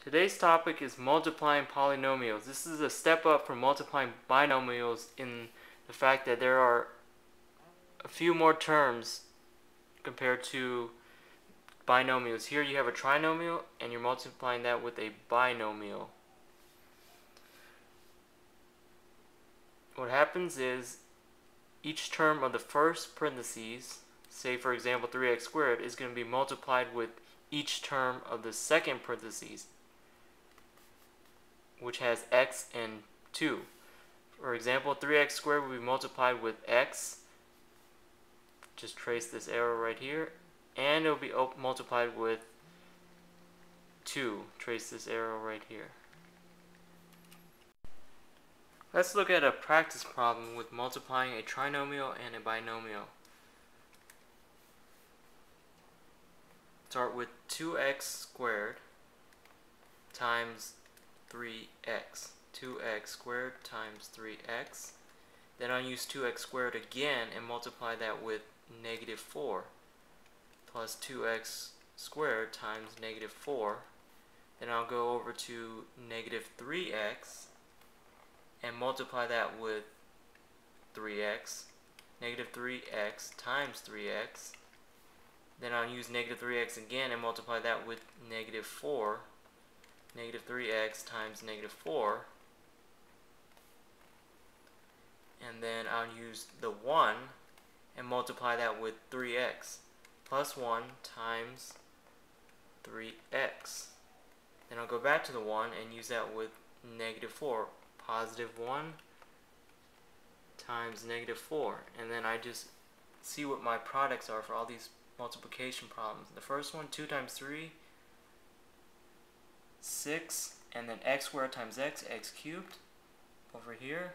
Today's topic is multiplying polynomials. This is a step up from multiplying binomials in the fact that there are a few more terms compared to binomials. Here you have a trinomial and you're multiplying that with a binomial. What happens is each term of the first parentheses, say for example 3x squared, is going to be multiplied with each term of the second parentheses, which has x and 2. For example, 3x squared will be multiplied with x. Just trace this arrow right here. And it will be multiplied with 2. Trace this arrow right here. Let's look at a practice problem with multiplying a trinomial and a binomial. Start with 2x squared times 3x. 2x squared times 3x. Then I'll use 2x squared again and multiply that with negative 4 plus 2x squared times negative 4. Then I'll go over to negative 3x and multiply that with 3x. Negative 3x times 3x. Then I'll use negative 3x again and multiply that with negative 4. Negative 3x times negative 4. And then I'll use the 1 and multiply that with 3x. Plus 1 times 3x. Then I'll go back to the 1 and use that with negative 4. Positive 1 times negative 4. And then I just see what my products are for all these multiplication problems. The first one, 2 times 3, 6, and then x squared times x cubed. Over here,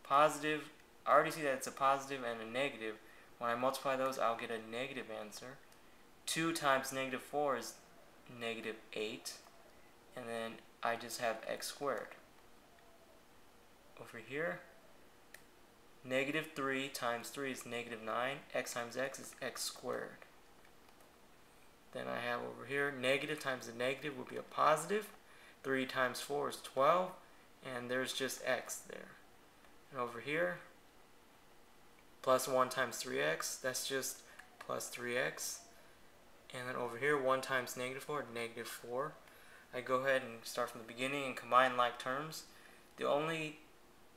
positive, I already see that it's a positive and a negative. When I multiply those, I'll get a negative answer. 2 times negative 4 is negative 8. And then I just have x squared. Over here, negative 3 times 3 is negative 9. X times x is x squared. Then I have over here, negative times a negative will be a positive. 3 times 4 is 12. And there's just x there. And over here, plus 1 times 3x, that's just plus 3x. And then over here, 1 times negative 4, negative 4. I go ahead and start from the beginning and combine like terms. The only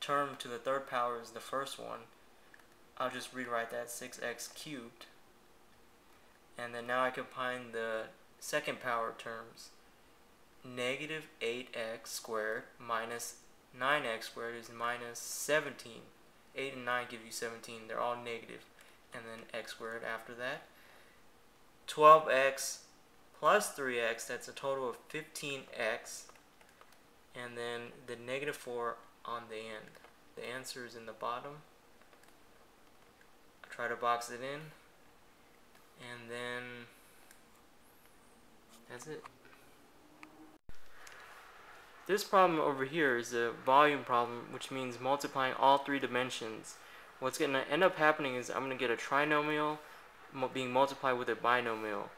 term to the third power is the first one. I'll just rewrite that 6x cubed. And then now I combine the second power terms. Negative 8x squared minus 9x squared is minus 17. 8 and 9 give you 17. They're all negative. And then x squared after that. 12x plus 3x, that's a total of 15x. And then the negative 4 on the end. The answer is in the bottom. I try to box it in. And then that's it. This problem over here is a volume problem, which means multiplying all three dimensions. What's going to end up happening is I'm going to get a trinomial being multiplied with a binomial.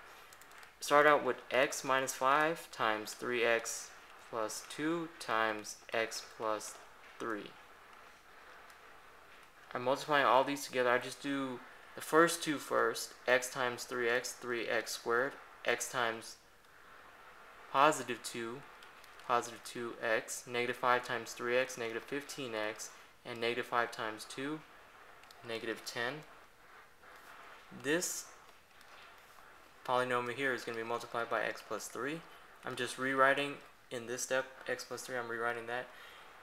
Start out with x minus 5 times 3x plus 2 times x plus 3. I'm multiplying all these together. I just do the first two first. X times 3x, 3x squared. X times positive 2, positive 2x. Negative 5 times 3x, negative 15x. And negative 5 times 2, negative 10. This polynomial here is going to be multiplied by x plus 3. I'm just rewriting in this step x plus 3. I'm rewriting that.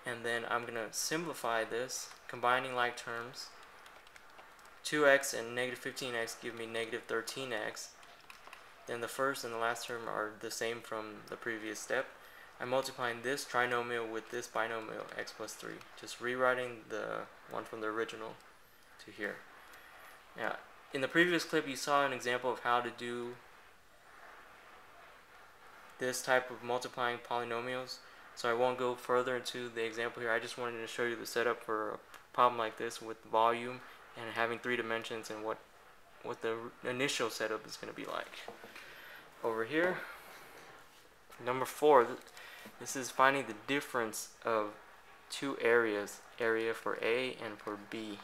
And then I'm going to simplify this, combining like terms. 2x and negative 15x give me negative 13x. Then the first and the last term are the same from the previous step. I'm multiplying this trinomial with this binomial, x plus 3. Just rewriting the one from the original to here. Now, in the previous clip you saw an example of how to do this type of multiplying polynomials. So I won't go further into the example here. I just wanted to show you the setup for a problem like this with volume and having three dimensions and what the initial setup is going to be like. Over here, Number 4, this is finding the difference of two areas, area for A and for B.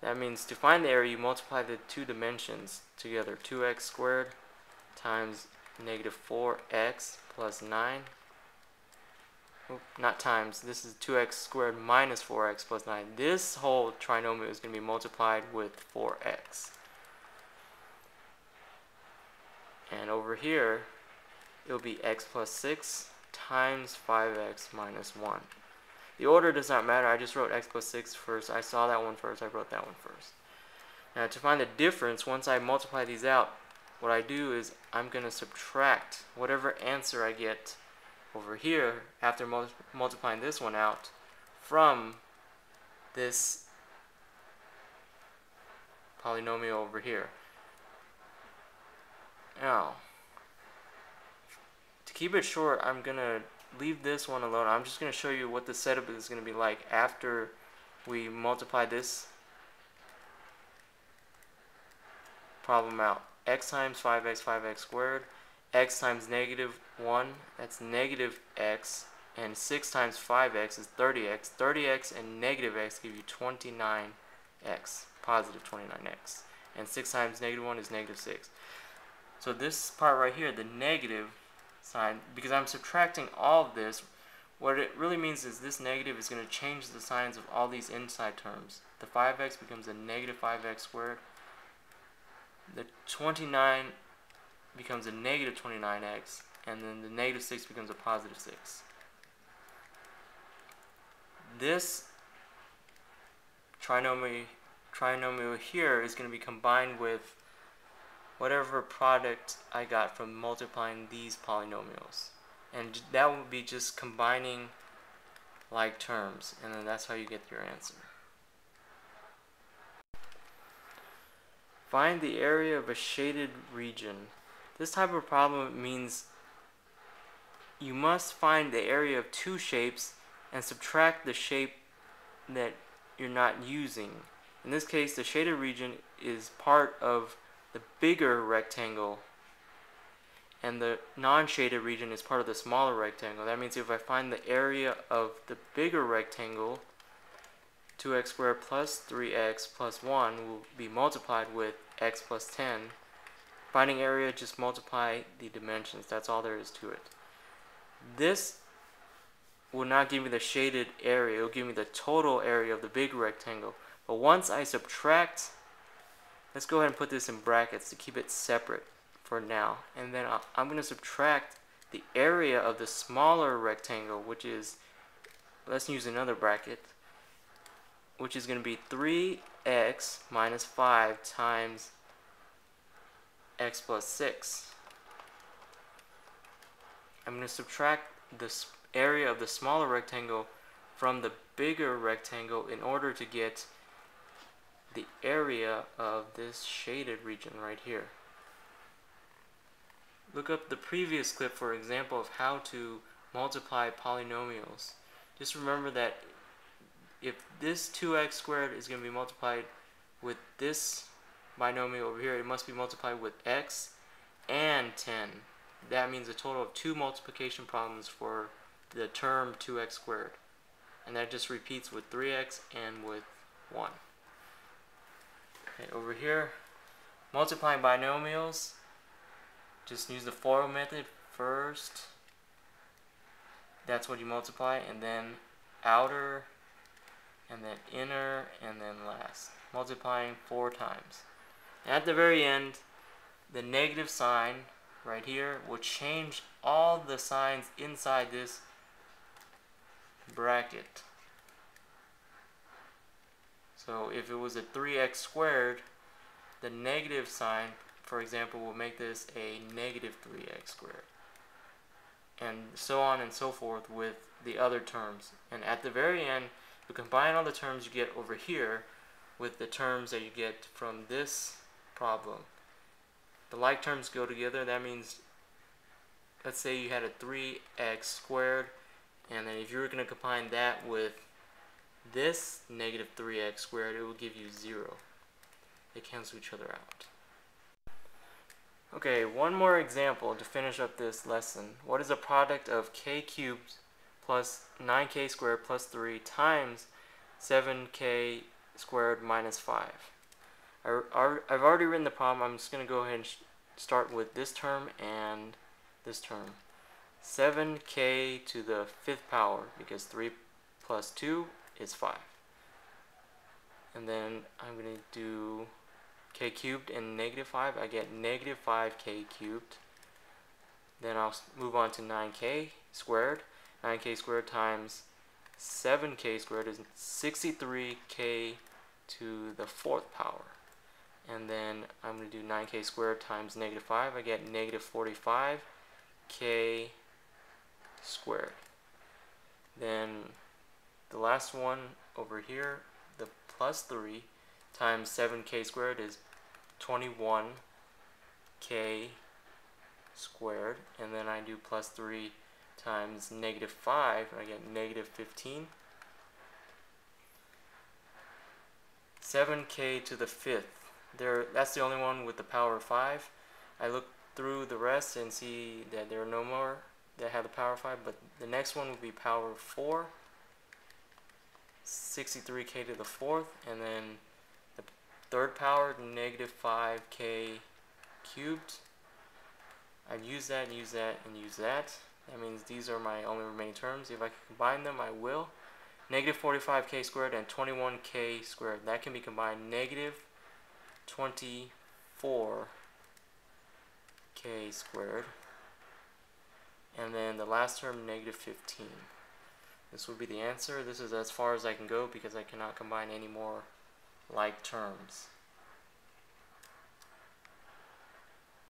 That means to find the area, you multiply the two dimensions together, 2x squared times negative 4x plus 9. Not times, this is 2x squared minus 4x plus 9. This whole trinomial is going to be multiplied with 4x. And over here, it'll be x plus 6 times 5x minus 1. The order does not matter. I just wrote x plus 6 first. I saw that one first. I wrote that one first. Now to find the difference, once I multiply these out, what I do is I'm going to subtract whatever answer I get over here after multiplying this one out from this polynomial over here. Now, to keep it short, I'm going to leave this one alone. I'm just going to show you what the setup is going to be like after we multiply this problem out. X times 5x squared, x times negative 1, that's negative x, and 6 times 5x is 30x. 30x and negative x give you 29x, positive 29x. And 6 times negative 1 is negative 6. So this part right here, the negative sign, because I'm subtracting all of this, what it really means is this negative is going to change the signs of all these inside terms. The 5x becomes a negative 5x squared. The 29 becomes a negative 29x, and then the negative 6 becomes a positive 6. This trinomial here is going to be combined with whatever product I got from multiplying these polynomials. And that will be just combining like terms, and then that's how you get your answer. Find the area of a shaded region. This type of problem means you must find the area of two shapes and subtract the shape that you're not using. In this case, the shaded region is part of the bigger rectangle, and the non-shaded region is part of the smaller rectangle. That means if I find the area of the bigger rectangle, 2x squared plus 3x plus 1 will be multiplied with x plus 10. Finding area, just multiply the dimensions. That's all there is to it. This will not give me the shaded area. It will give me the total area of the big rectangle. But once I subtract, let's go ahead and put this in brackets to keep it separate for now. And then I'm going to subtract the area of the smaller rectangle, which is, let's use another bracket, which is going to be 3x minus 5 times x plus 6. I'm going to subtract the area of the smaller rectangle from the bigger rectangle in order to get the area of this shaded region right here. Look up the previous clip for an example of how to multiply polynomials. Just remember that if this 2x squared is going to be multiplied with this binomial over here, it must be multiplied with x and 10. That means a total of 2 multiplication problems for the term 2x squared. And that just repeats with 3x and with 1. Okay, over here, multiplying binomials, just use the FOIL method first. That's what you multiply, and then outer, and then inner, and then last. Multiplying 4 times. And at the very end, the negative sign right here will change all the signs inside this bracket. So if it was a 3x squared, the negative sign, for example, will make this a negative 3x squared. And so on and so forth with the other terms. And at the very end, you combine all the terms you get over here with the terms that you get from this problem. The like terms go together. That means, let's say you had a 3x squared, and then if you were going to combine that with this negative 3x squared, it will give you 0. They cancel each other out. Okay, one more example to finish up this lesson. What is the product of k cubed plus 9k squared plus 3 times 7k squared minus 5? I've already written the problem. I'm just going to go ahead and start with this term and this term. 7k to the 5th power, because 3 plus 2 is 5. And then I'm going to do k cubed and negative 5. I get negative 5k cubed. Then I'll move on to 9k squared. 9k squared times 7k squared is 63k to the 4th power. And then I'm going to do 9k squared times negative 5. I get negative 45k squared. Then the last one over here, the plus 3 times 7k squared is 21k squared. And then I do plus 3 times negative 5, I get negative 15. 7k to the 5th. That's the only one with the power of 5. I look through the rest and see that there are no more that have the power of 5, but the next one would be power of 4. 63k to the 4th, and then the 3rd power, negative 5k cubed. I'd use that, use that, and use that. That means these are my only remaining terms. If I can combine them, I will. Negative 45k squared and 21k squared. That can be combined. Negative 24k squared. And then the last term, negative 15. This would be the answer. This is as far as I can go because I cannot combine any more like terms.